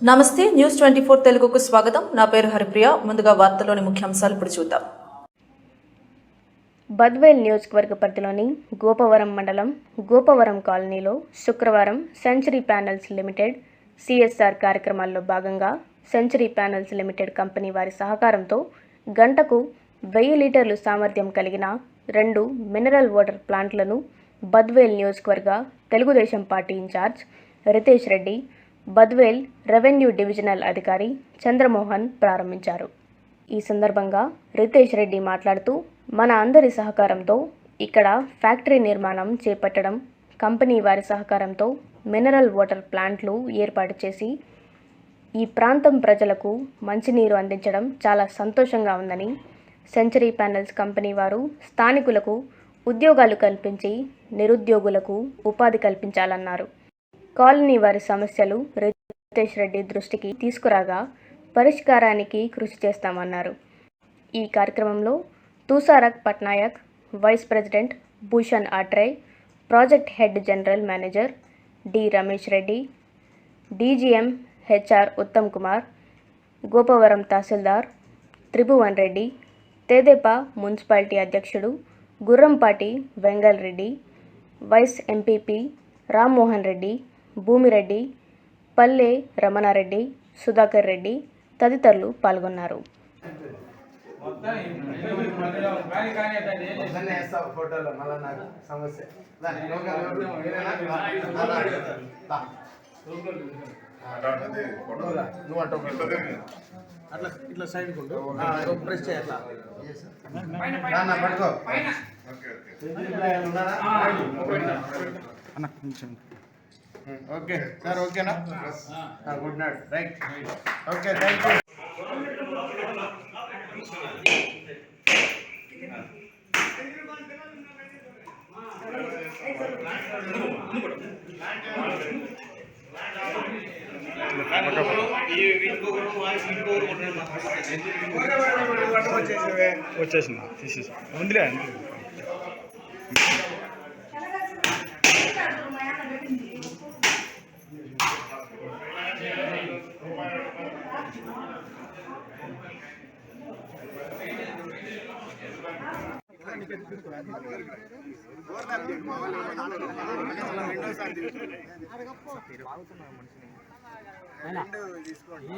నమస్తే న్యూస్ 24 తెలుగుకు స్వాగతం. నా పేరు హరిప్రియ. ముందుగా వార్తల్లోని ముఖ్యాంశాలు ఇప్పుడు చూద్దాం. బద్వేల్ నియోజకవర్గ పరిధిలోని గోపవరం మండలం గోపవరం కాలనీలో శుక్రవారం సెంచరీ ప్యానెల్స్ లిమిటెడ్ సిఎస్ఆర్ కార్యక్రమాల్లో భాగంగా సెంచరీ ప్యానెల్స్ లిమిటెడ్ కంపెనీ వారి సహకారంతో గంటకు 1000 లీటర్లు సామర్థ్యం కలిగిన 2 మినరల్ వాటర్ ప్లాంట్లను బద్వేల్ నియోజకవర్గ Telugu Desam party incharge Ritesh Reddy, Badvel revenue divisional అధికారి చంద్రమోహన్ ప్రారంభించారు. ఈ సందర్భంగా రితేష్ రెడ్డి మాట్లాడుతూ, మన అందరి సహకారంతో ఇక్కడ ఫ్యాక్టరీ నిర్మాణం చేపట్టడం, కంపెనీ వారి సహకారంతో మినరల్ వాటర్ ప్లాంట్లు ఏర్పాటు చేసి ఈ ప్రాంతం ప్రజలకు మంచినీరు అందించడం చాలా సంతోషంగా ఉందని, సెంచరీ ప్యానెల్స్ కంపెనీ వారు స్థానికులకు ఉద్యోగాలు కల్పించి నిరుద్యోగులకు ఉపాధి కల్పించాలన్నారు. కాలనీ వారి సమస్యలు రితేష్ రెడ్డి దృష్టికి తీసుకురాగా పరిష్కారానికి కృషి చేస్తామన్నారు. ఈ కార్యక్రమంలో Tusarak Patnaik, vice president Bhushan Atre, project head general manager D Ramesh Reddy, DGM HR Uttam Kumar, Gopavaram tahsildar Tribhuvan Reddy, Tedepa municipality అధ్యక్షుడు గుర్రంపాటి వెంగల్ రెడ్డి, వైస్ ఎంపీపీ రామ్మోహన్ రెడ్డి, భూమిరెడ్డి, పల్లె రమణారెడ్డి, సుధాకర్ రెడ్డి తదితరులు పాల్గొన్నారు. ఇట్లా సైడ్ ప్రెస్ చేయాలి. ఓకే సార్, ఓకేనా? Good night. Right, okay, thank you. వచ్చేసింది, తీసేసి ఉందిలే. తీసుకోండి.